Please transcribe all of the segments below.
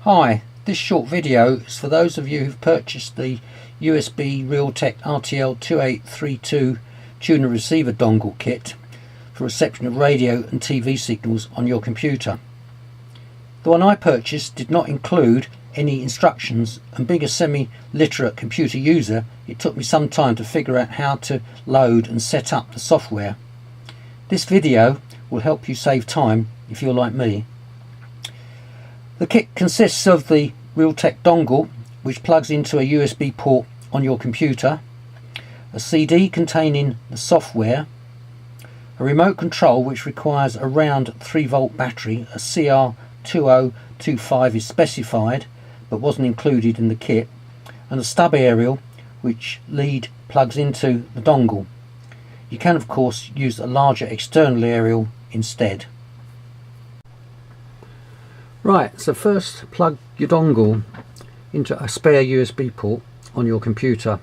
Hi, this short video is for those of you who've purchased the USB REALTEK RTL2832 tuner receiver dongle kit for reception of radio and TV signals on your computer. The one I purchased did not include any instructions, and being a semi-literate computer user, it took me some time to figure out how to load and set up the software. This video will help you save time if you're like me. The kit consists of the REALTEK dongle, which plugs into a USB port on your computer, a CD containing the software, a remote control which requires a round 3-volt battery. A CR2025 is specified but wasn't included in the kit, and a stub aerial which lead plugs into the dongle. You can of course use a larger external aerial instead. Right, so first plug your dongle into a spare USB port on your computer.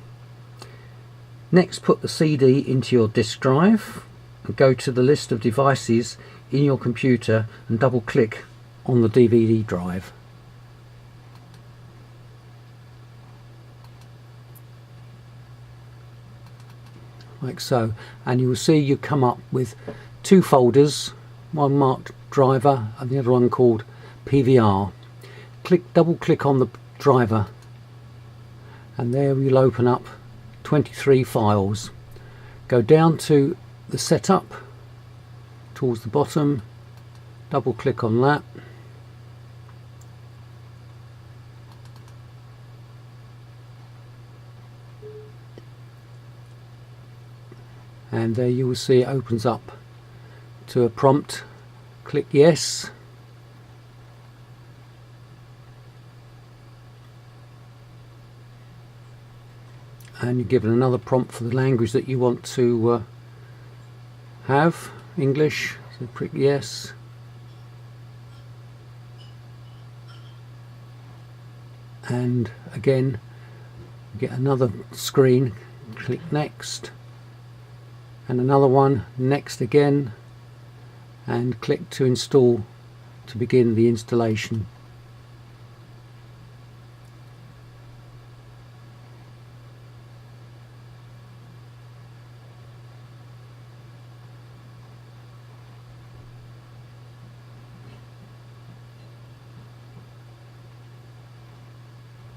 Next, put the CD into your disk drive and go to the list of devices in your computer and double click on the DVD drive. Like so, and you will see you come up with two folders, one marked driver and the other one called PVR. Double click on the driver and there you'll open up 23 files. Go down to the setup towards the bottom, double click on that, and there you will see it opens up to a prompt. Click yes, and you're given another prompt for the language that you want to have, English, so click yes, and again you get another screen, click next, and another one, next again, and click to install to begin the installation.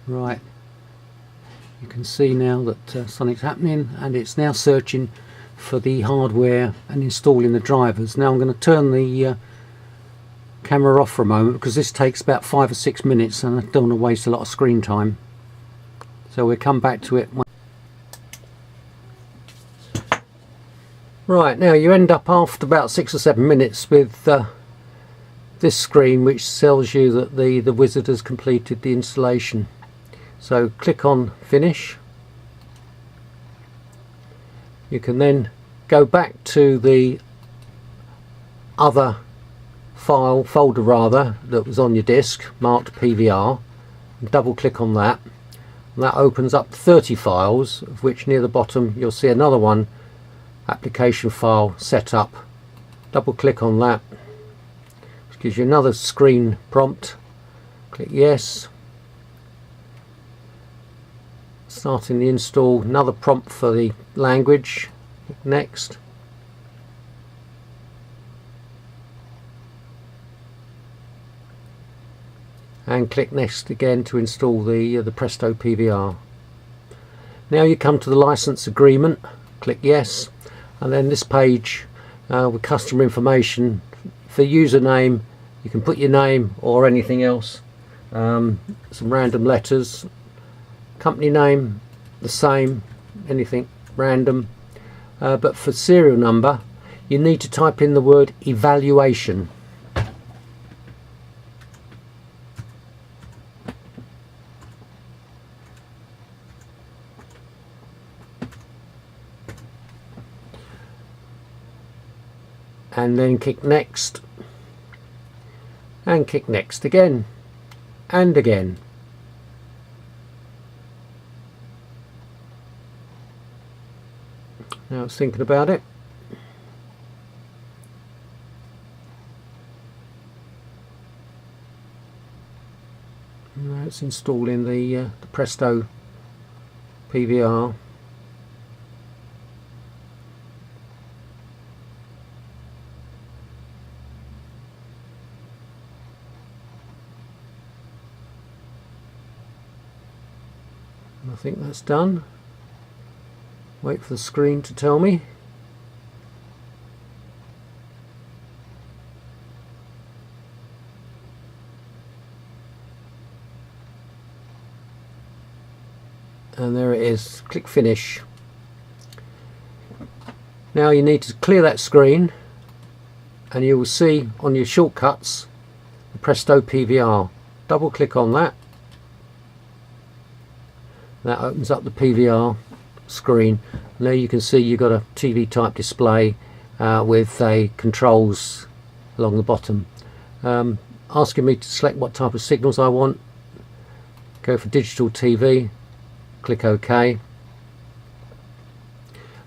Right, you can see now that something's happening, and it's now searching for the hardware and installing the drivers. Now I'm going to turn the camera off for a moment because this takes about 5 or 6 minutes and I don't want to waste a lot of screen time, so we'll come back to it. Right, now you end up after about 6 or 7 minutes with this screen which tells you that the wizard has completed the installation. So click on finish. You can then go back to the other folder that was on your disk marked PVR, and double click on that, and that opens up 30 files, of which near the bottom you'll see another one, application file setup. Double click on that, which gives you another screen prompt. Click yes, starting the install, another prompt for the language, next, and click next again to install the Presto PVR. Now you come to the license agreement, click yes, and then this page with customer information. For username you can put your name or anything else, some random letters. Company name the same, anything random, but for serial number you need to type in the word evaluation. And then click next, and click next again and again. Now it's thinking about it. Now it's installing the Presto PVR. And I think that's done. Wait for the screen to tell me. And there it is. Click finish. Now you need to clear that screen and you will see on your shortcuts the Presto PVR. Double click on that. That opens up the PVR screen. And there you can see you've got a TV type display with controls along the bottom. Asking me to select what type of signals I want. Go for digital TV. Click OK.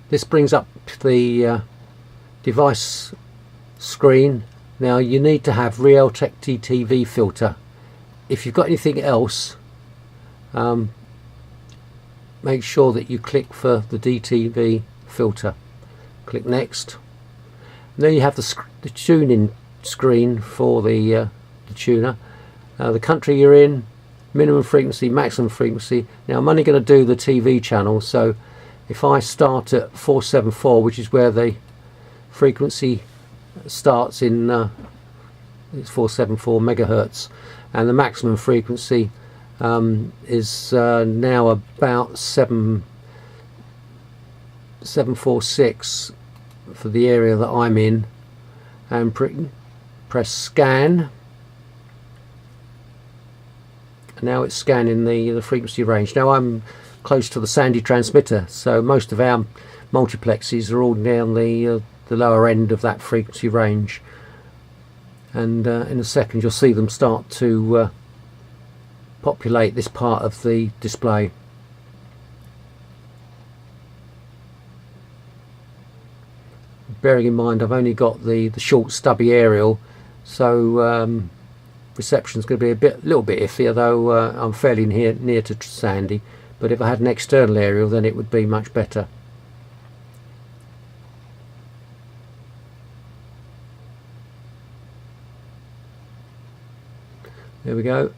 This brings up the device screen. Now you need to have REALTEK DTV filter. If you've got anything else, make sure that you click for the DTV filter. Click next. And then you have the tuning screen for the tuner. The country you're in, minimum frequency, maximum frequency. Now I'm only going to do the TV channel, so if I start at 474, which is where the frequency starts in it's 474 megahertz, and the maximum frequency is now about 746 for the area that I'm in, and press scan. Now it's scanning the frequency range. Now I'm close to the Sandy transmitter, so most of our multiplexes are all down the lower end of that frequency range, and in a second you'll see them start to populate this part of the display. Bearing in mind I've only got the short stubby aerial, so reception is going to be a little bit iffy, although I'm fairly near to Sandy. But if I had an external aerial, then it would be much better. There we go.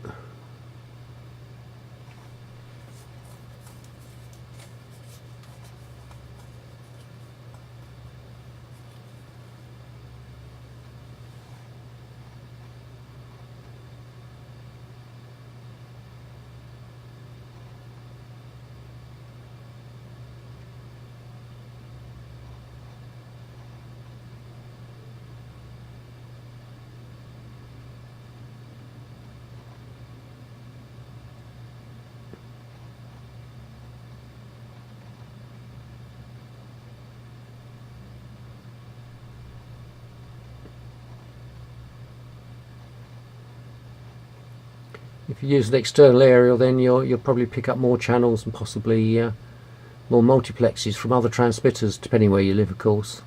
If you use an external aerial, then you'll probably pick up more channels and possibly more multiplexes from other transmitters, depending where you live, of course.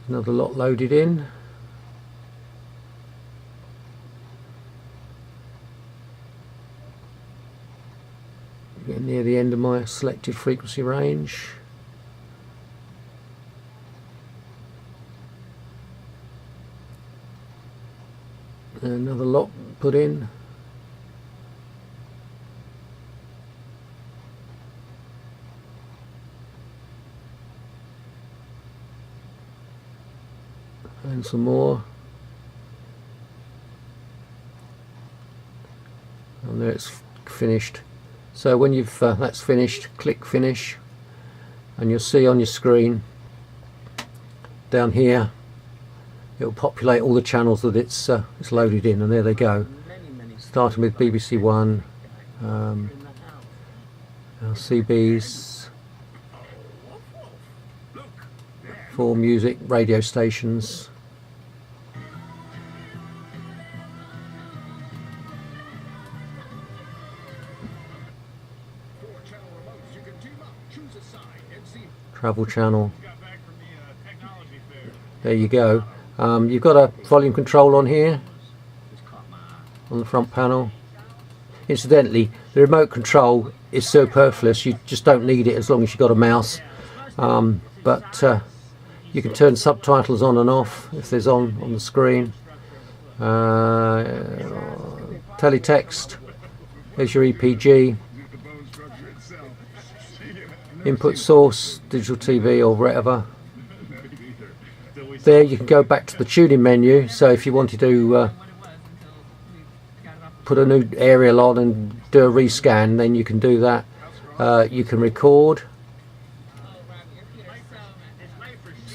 Another lot loaded in. Getting near the end of my selected frequency range. And another lot put in. And some more. And there it's finished. So when you've that's finished, click finish, and you'll see on your screen down here it will populate all the channels that it's loaded in, and there they go, starting with BBC One, CBs, 4 music radio stations, travel channel. There you go. You've got a volume control on here on the front panel. Incidentally, the remote control is superfluous. You just don't need it as long as you've got a mouse. But you can turn subtitles on and off if there's on the screen. Teletext. There's your EPG. Input source, digital TV or whatever. There you can go back to the tuning menu, so if you wanted to put a new aerial on and do a rescan, then you can do that. You can record.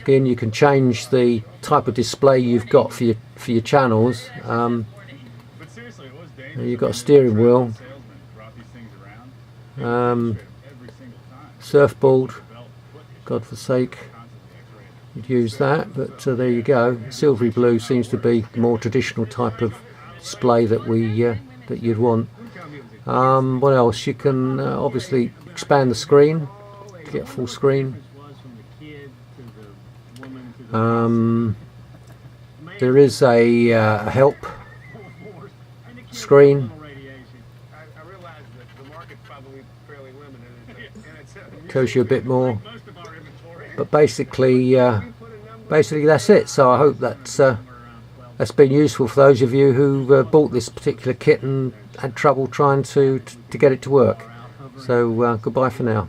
Again, you can change the type of display you've got for your channels. You've got a steering wheel. Surfboard, God forsake, you'd use that, but there you go. Silvery blue seems to be the more traditional type of display that that you'd want. What else? You can obviously expand the screen to get full screen. There is a help screen. Shows you a bit more, but basically that's it. So I hope that's been useful for those of you who bought this particular kit and had trouble trying to get it to work. So goodbye for now.